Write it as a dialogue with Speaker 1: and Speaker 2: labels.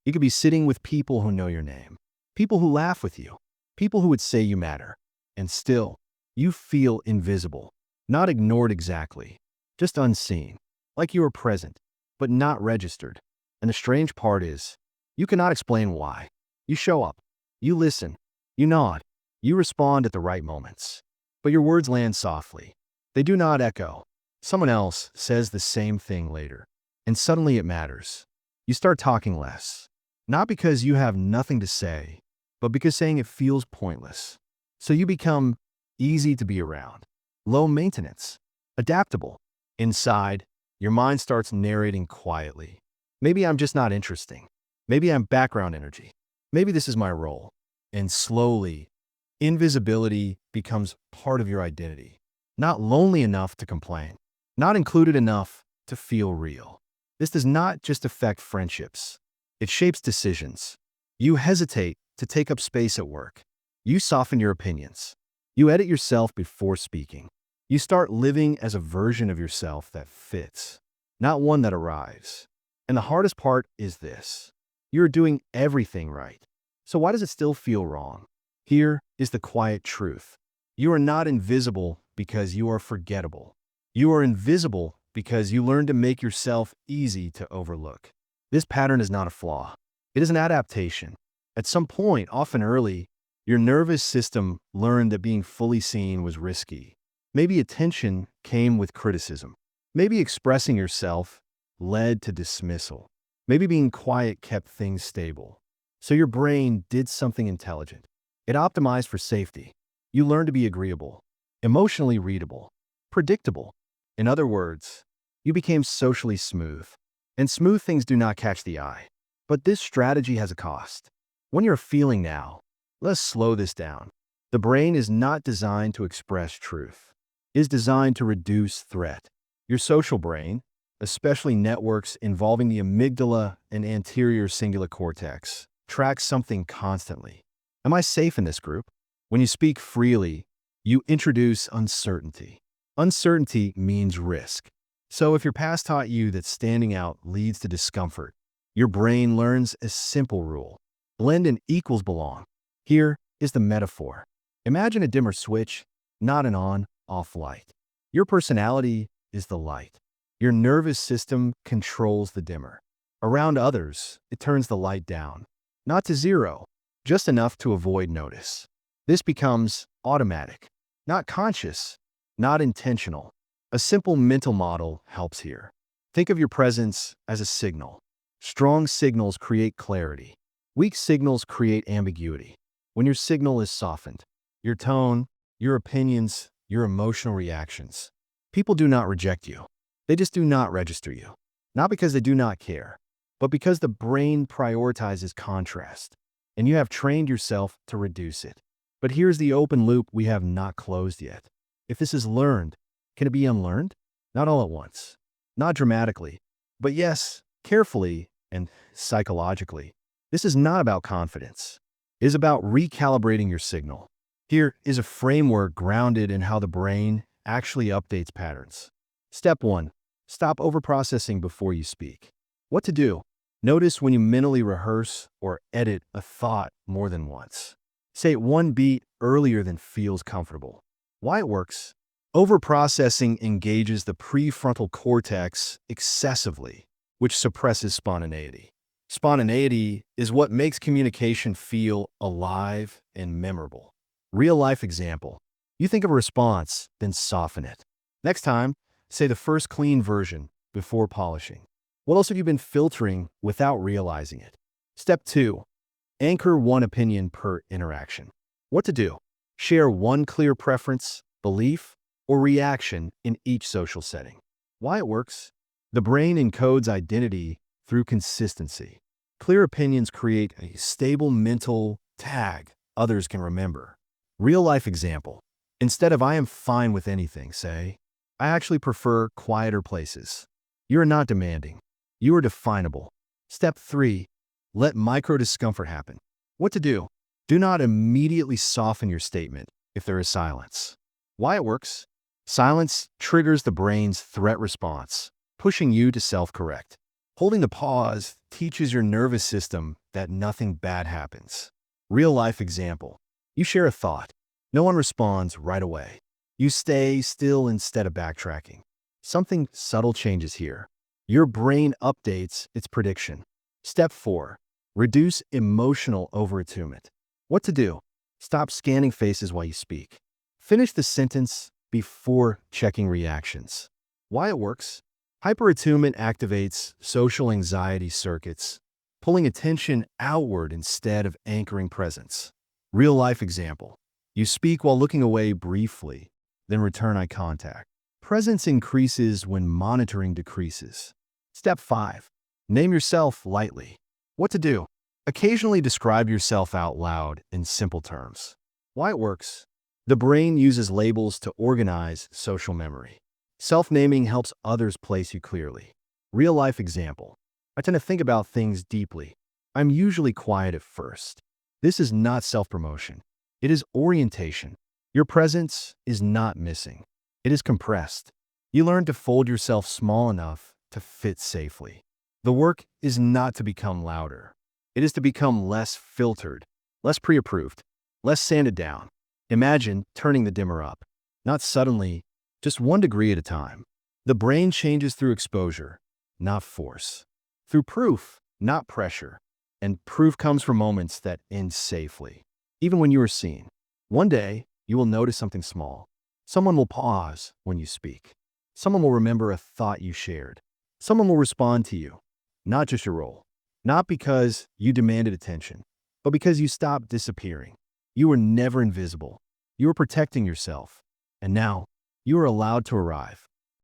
Speaker 1: You could be sitting with people who know your name, people who laugh with you, people who would say you matter. And still, you feel invisible, not ignored exactly, just unseen, like you are present, but not registered. And the strange part is, you cannot explain why. You show up, you listen, you nod, you respond at the right moments. But your words land softly. They do not echo. Someone else says the same thing later, and suddenly it matters. You start talking less, not because you have nothing to say, but because saying it feels pointless. So you become easy to be around, low maintenance, adaptable. Inside, your mind starts narrating quietly. Maybe I'm just not interesting. Maybe I'm background energy. Maybe this is my role. And slowly, invisibility becomes part of your identity. Not lonely enough to complain, not included enough to feel real. This does not just affect friendships. It shapes decisions. You hesitate to take up space at work. You soften your opinions. You edit yourself before speaking. You start living as a version of yourself that fits, not one that arrives. And the hardest part is this. You're doing everything right. So why does it still feel wrong? Here is the quiet truth. You are not invisible because you are forgettable. You are invisible because you learn to make yourself easy to overlook. This pattern is not a flaw. It is an adaptation. At some point, often early, your nervous system learned that being fully seen was risky. Maybe attention came with criticism. Maybe expressing yourself led to dismissal. Maybe being quiet kept things stable. So your brain did something intelligent. It optimized for safety. You learned to be agreeable, emotionally readable, predictable. In other words, you became socially smooth. And smooth things do not catch the eye. But this strategy has a cost. When you're feeling now, let's slow this down. The brain is not designed to express truth. It is designed to reduce threat. Your social brain, especially networks involving the amygdala and anterior cingulate cortex, tracks something constantly. Am I safe in this group? When you speak freely, you introduce uncertainty. Uncertainty means risk. So if your past taught you that standing out leads to discomfort, your brain learns a simple rule. Blend in equals belong. Here is the metaphor. Imagine a dimmer switch, not an on-off light. Your personality is the light. Your nervous system controls the dimmer. Around others, it turns the light down. Not to zero, just enough to avoid notice. This becomes automatic, not conscious, not intentional. A simple mental model helps here. Think of your presence as a signal. Strong signals create clarity. Weak signals create ambiguity. When your signal is softened, your tone, your opinions, your emotional reactions, people do not reject you. They just do not register you. Not because they do not care, but because the brain prioritizes contrast, and you have trained yourself to reduce it. But here's the open loop we have not closed yet. If this is learned, can it be unlearned? Not all at once, not dramatically, but yes, carefully and psychologically. This is not about confidence. It is about recalibrating your signal. Here is a framework grounded in how the brain actually updates patterns. Step 1. Stop overprocessing before you speak. What to do? Notice when you mentally rehearse or edit a thought more than once. Say it one beat earlier than feels comfortable. Why it works? Overprocessing engages the prefrontal cortex excessively, which suppresses spontaneity. Spontaneity is what makes communication feel alive and memorable. Real-life example. You think of a response, then soften it. Next time, say the first clean version before polishing. What else have you been filtering without realizing it? Step 2. Anchor one opinion per interaction. What to do? Share one clear preference, belief, or reaction in each social setting. Why it works? The brain encodes identity through consistency. Clear opinions create a stable mental tag others can remember. Real-life example. Instead of "I am fine with anything," say, "I actually prefer quieter places." You are not demanding. You are definable. Step 3. Let micro-discomfort happen. What to do? Do not immediately soften your statement if there is silence. Why it works? Silence triggers the brain's threat response, pushing you to self-correct. Holding the pause teaches your nervous system that nothing bad happens. Real-life example. You share a thought. No one responds right away. You stay still instead of backtracking. Something subtle changes here. Your brain updates its prediction. Step 4. Reduce emotional overattunement. What to do? Stop scanning faces while you speak. Finish the sentence before checking reactions. Why it works? Hyperattunement activates social anxiety circuits, pulling attention outward instead of anchoring presence. Real-life example. You speak while looking away briefly, then return eye contact. Presence increases when monitoring decreases. Step 5. Name yourself lightly. What to do? Occasionally describe yourself out loud in simple terms. Why it works? The brain uses labels to organize social memory. Self-naming helps others place you clearly. Real-life example. I tend to think about things deeply. I'm usually quiet at first. This is not self-promotion. It is orientation. Your presence is not missing. It is compressed. You learn to fold yourself small enough to fit safely. The work is not to become louder. It is to become less filtered, less pre-approved, less sanded down. Imagine turning the dimmer up. Not suddenly, just 1 degree at a time. The brain changes through exposure, not force. Through proof, not pressure. And proof comes from moments that end safely. Even when you are seen. One day, you will notice something small. Someone will pause when you speak. Someone will remember a thought you shared. Someone will respond to you, not just your role. Not because you demanded attention, but because you stopped disappearing. You were never invisible. You were protecting yourself. And now, you are allowed to arrive.